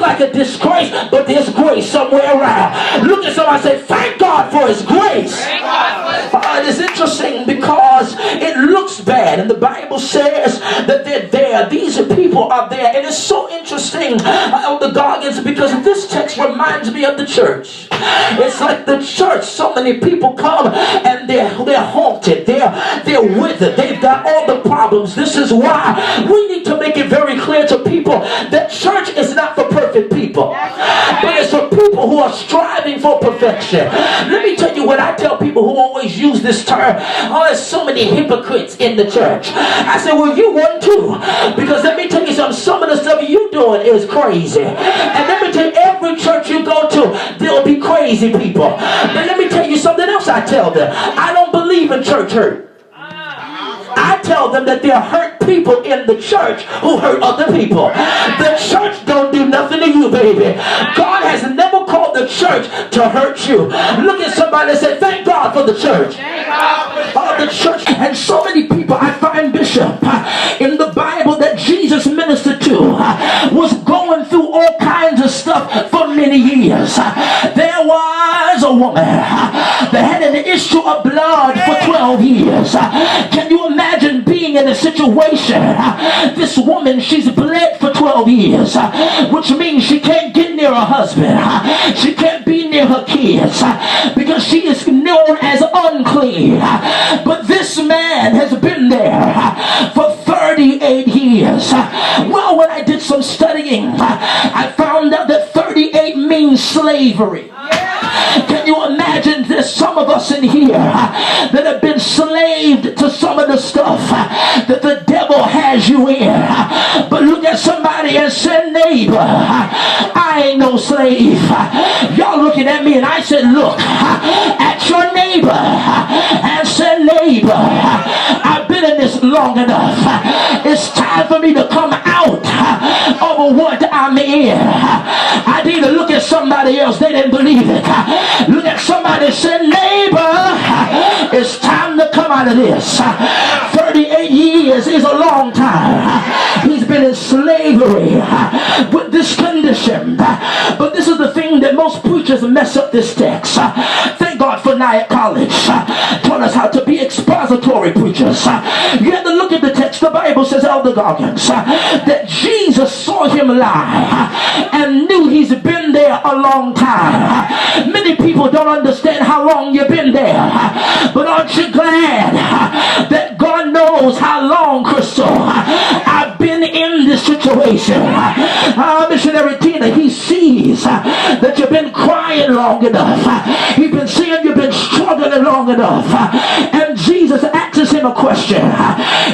like a disgrace, but there's grace somewhere around. Look at somebody and say, thank God for his grace. It's interesting because it looks bad, and the Bible says that they're there. These people are there, and it's so interesting, Elder Goggins, because this text reminds me of the church. It's like the church. So many people come and they're haunted, they're withered, they've got all the problems. This is why we need to make it very clear to people that church is not for perfect people, but it's for people who are striving for perfection. Let me tell you what I tell people who always use this term. Oh, there's so many hypocrites in the church. I say, well, you one too, because let me tell you something. Some of the stuff you doing is crazy, and let me tell you, every church you go to, there'll be crazy people. But let me tell you something else. I tell them, I don't believe in church hurt. I tell them that there are hurt people in the church who hurt other people. The church don't do nothing to you, baby. God has never called the church to hurt you. Look at somebody and say, thank God for the church. The church. And so many people, I find, Bishop, in the Bible that Jesus ministered to was going through all kinds of stuff for many years. There was a woman that had an issue of blood for 12 years. Can you imagine being in a situation? This woman, she's bled for 12 years, which means she can't get near her husband. She can't be near her kids because she is known as unclean. But this man has been there for 38 years. Well, when I did some studying, I found out that 38 means slavery. Can you imagine there's some of us in here that have been slaved to some of the stuff that the devil has you in? But look at somebody and say, neighbor, I ain't no slave. Y'all looking at me, and I said, look at your neighbor and say, neighbor, I've been in this long enough. It's time for me to come out of what I'm in. I need to look at somebody else. They didn't believe it. Look at somebody and say, neighbor, it's time to come out of this. 38 years is a long time. He's been in slavery with this condition. But this is the thing that most preachers mess up this text. Thank God for Nyack College. Taught us how to be expository preachers. You have to look at the text. The Bible says, Elder Goggins, that Jesus saw him lie and knew he's been there a long time. Many people don't understand how long you've been there, but aren't you glad that God knows how long, Crystal, I've been in this situation? Missionary Tina, he sees that you've been crying long enough. He's been seeing you've been struggling long enough. And Jesus asks him a question.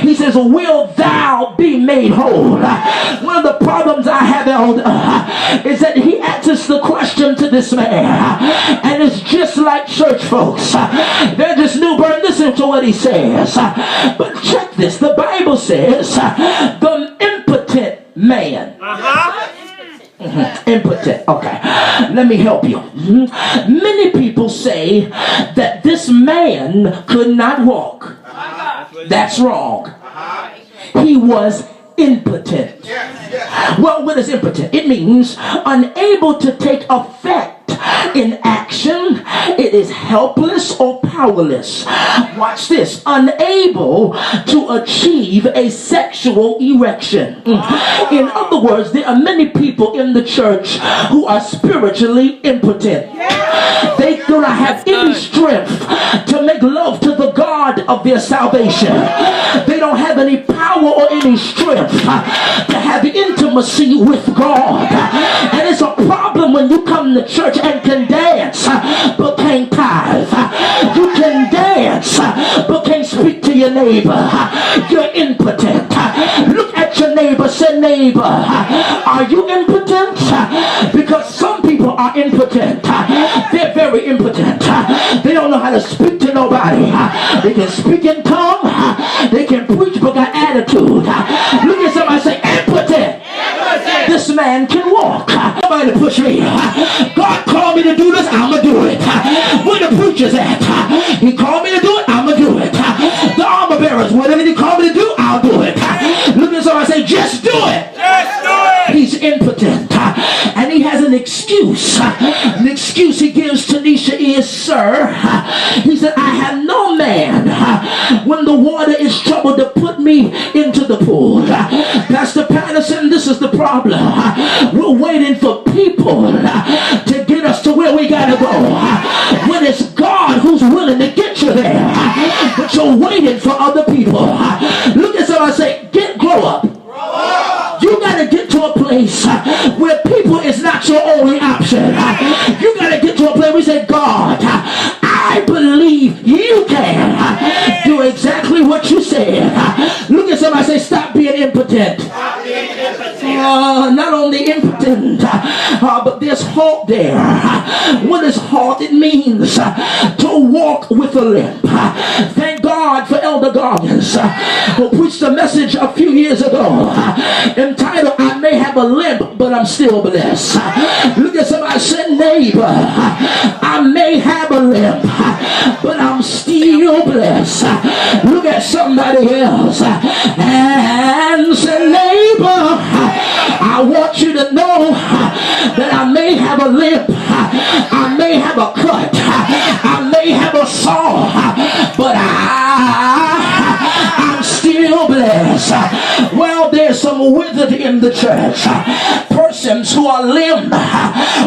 He says, will thou be made whole? One of the problems I have, Elder, is that he asks the question to this man, and it's just like church folks. They're just new birth. Listen to what he says. But check this. The Bible says the impotent man. Impotent. Okay. Let me help you. Many people say that this man could not walk. That's wrong. He was impotent. Well, what is impotent? It means unable to take effect in action. It is helpless or powerless. Watch this. Unable to achieve a sexual erection. In other words, there are many people in the church who are spiritually impotent. They do not have any strength to make love to the God of their salvation. They don't have any power or any strength to have intimacy with God. And it's a problem when you come to church and can dance but can't tithe. You can dance but can't speak to your neighbor. You're impotent. Look at your neighbor. Say, neighbor, are you impotent? Because some people are impotent. They're very impotent. They don't know how to speak to nobody. They can speak in tongue. They can preach but got attitude. Look at somebody, say, impotent. This man can walk. Somebody push me. God called me to do this, I'm going to do it. Where the preacher's at? He called me to do it, I'm going to do it. The armor bearers, whatever he called me to do, I'll do it. Look at somebody, say, just do it. Just do it. He's impotent. And an excuse. The excuse he gives Tanisha is, sir, he said, I have no man when the water is troubled to put me into the pool. Pastor Patterson, this is the problem. We're waiting for people to get us to where we gotta go. When it's God who's willing to get you there, but you're waiting for other people. Look at somebody and say, grow up. You got to get to a place where people is not your only option. You got to get to a place where you say, God, I believe you can do exactly what you said. Look at somebody and say, stop being impotent. Stop being impotent. Not only impotent, but there's halt there. What is halt? It means to walk with a limp. Thank God for Elder Goggins, who preached a message a few years ago entitled, I may have a limp, but I'm still blessed. Look at somebody, say, neighbor, I may have a limp, but I'm still blessed. Look at somebody else and say, neighbor, I want you to know that I may have a limp, I may have a cut, I may have a saw, but I'm still blessed. Well, there's some withered in the church. Persons who are limp,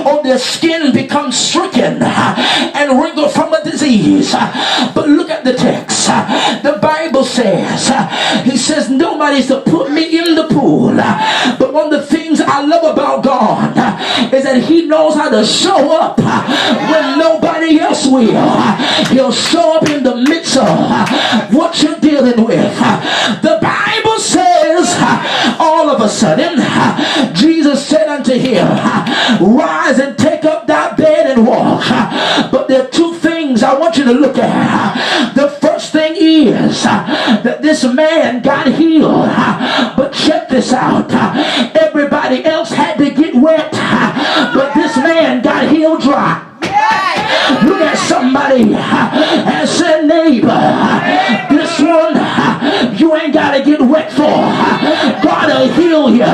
or their skin becomes stricken and wrinkled from a disease. But look at the text. The Bible says, he says, nobody's to put me in the pool. But one of the things I love about God is that he knows how to show up when nobody else will. He'll show up in the midst of what you're dealing with. The Bible says, all of a sudden, Jesus said unto him, rise and take up thy bed and walk. But there are two things I want you to look at. The first thing is that this man got healed. But check this out. Everybody else had to get wet, but this man got healed dry. Look at somebody and say, neighbor, this one you ain't got to get wet for. God will heal you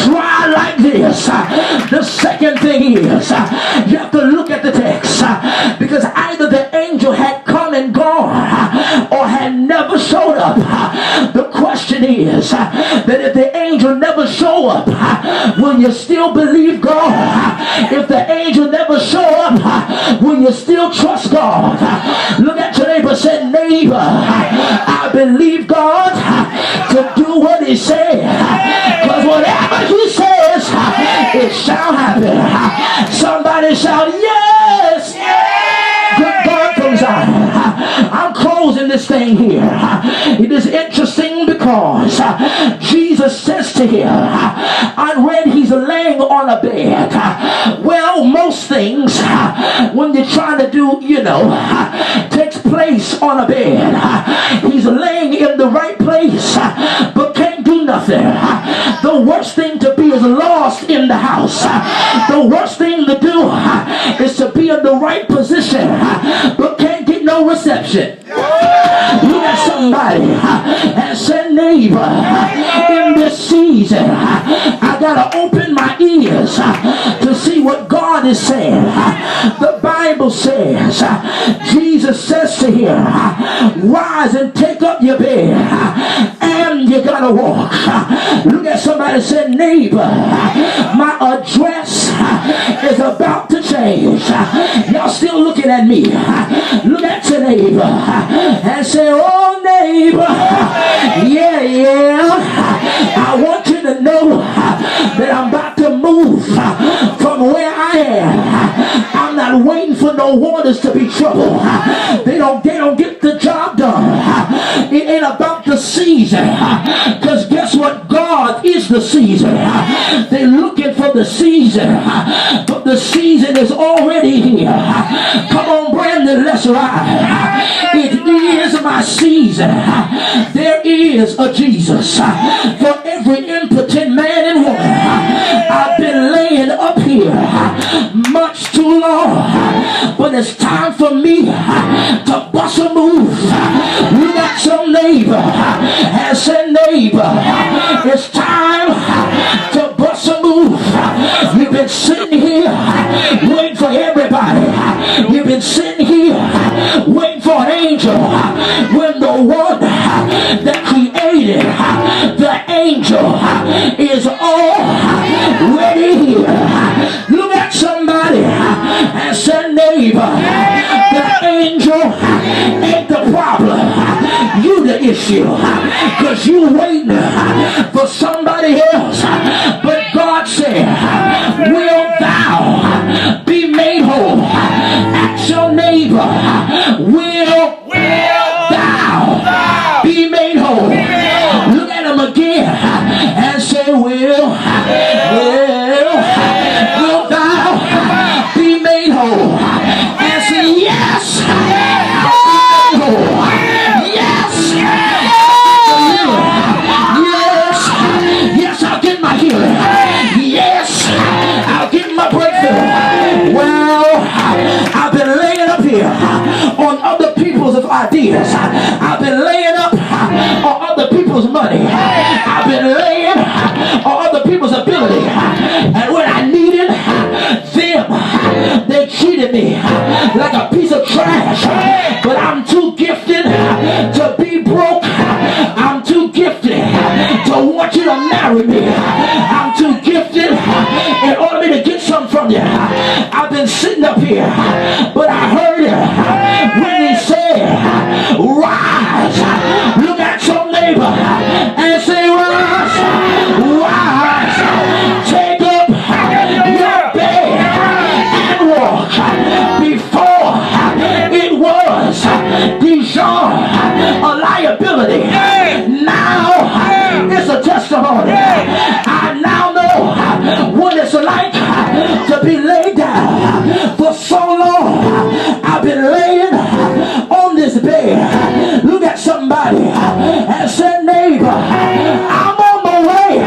dry like this. The second thing is, you have to look at the text, because either the angel had come and gone or had never showed up. The question is that if the angel never show up, will you still believe God? If the angel never show up, will you still trust God? Look at your neighbor and say, neighbor, I believe God to do what he said, because whatever he says, it shall happen. Somebody shout, yes! Good God from Zion. I'm closing this thing here. It is interesting because Jesus says to him, I read he's laying on a bed. Well, most things when you're trying to do, takes place on a bed. He's laying in the right place, but can't do nothing. The worst thing to be is lost in the house. The worst thing to do is to be in the right position, but can't get no reception. Look at somebody and say, neighbor, in this season, I gotta open my ears to see what God is saying. The Bible says, Jesus says to him, rise and take up your bed, and you gotta walk. Look at somebody and say, neighbor, my address is about to change. Y'all still looking at me. Look at your neighbor and say, oh neighbor, yeah, I want you to know that I'm about to move from where I am. I'm not waiting for no waters to be troubled. They don't get the job done. It ain't about the season, because guess what? God is the season. They're looking for the season, but the season is already here. Come on, Brandon, let's ride. It is my season. There is a Jesus for every impotent man and woman. I've been laying up here much too long, but it's time for me to bust a move. Look at your neighbor and say, neighbor, it's time to bust a move. You've been been sitting here waiting for everybody. You've been sitting here waiting for an angel when the one that created the angel is already here. Look at somebody and say, neighbor, the angel ain't the problem. You the issue. Because you waiting for somebody else. But God said, will thou be made whole? Ask your neighbor, will thou be made whole? Look at him again and say, will thou be made whole? And say, yes, I'll be made whole. Yes, yes, I'll get my healing. Yes, I'll get my breakthrough. Well, I've been laying up here on other people's ideas. I've been laying up on other people's money. I've been laying on other people's ability. And when I needed them, they treated me like a piece of trash. But I'm too gifted to be broke. I'm too gifted to want you to marry me. I'm too gifted in order me to get something from you. I've been sitting up here, but I heard it when he said, rise. Look at your neighbor and say, rise, rise. Take up your bed and walk. Before it was Dijon, a liability. Now it's a testimony. I now know what it's like to be laid down. For so long I've been laying on this bed. Look at somebody and say, neighbor, I'm on my way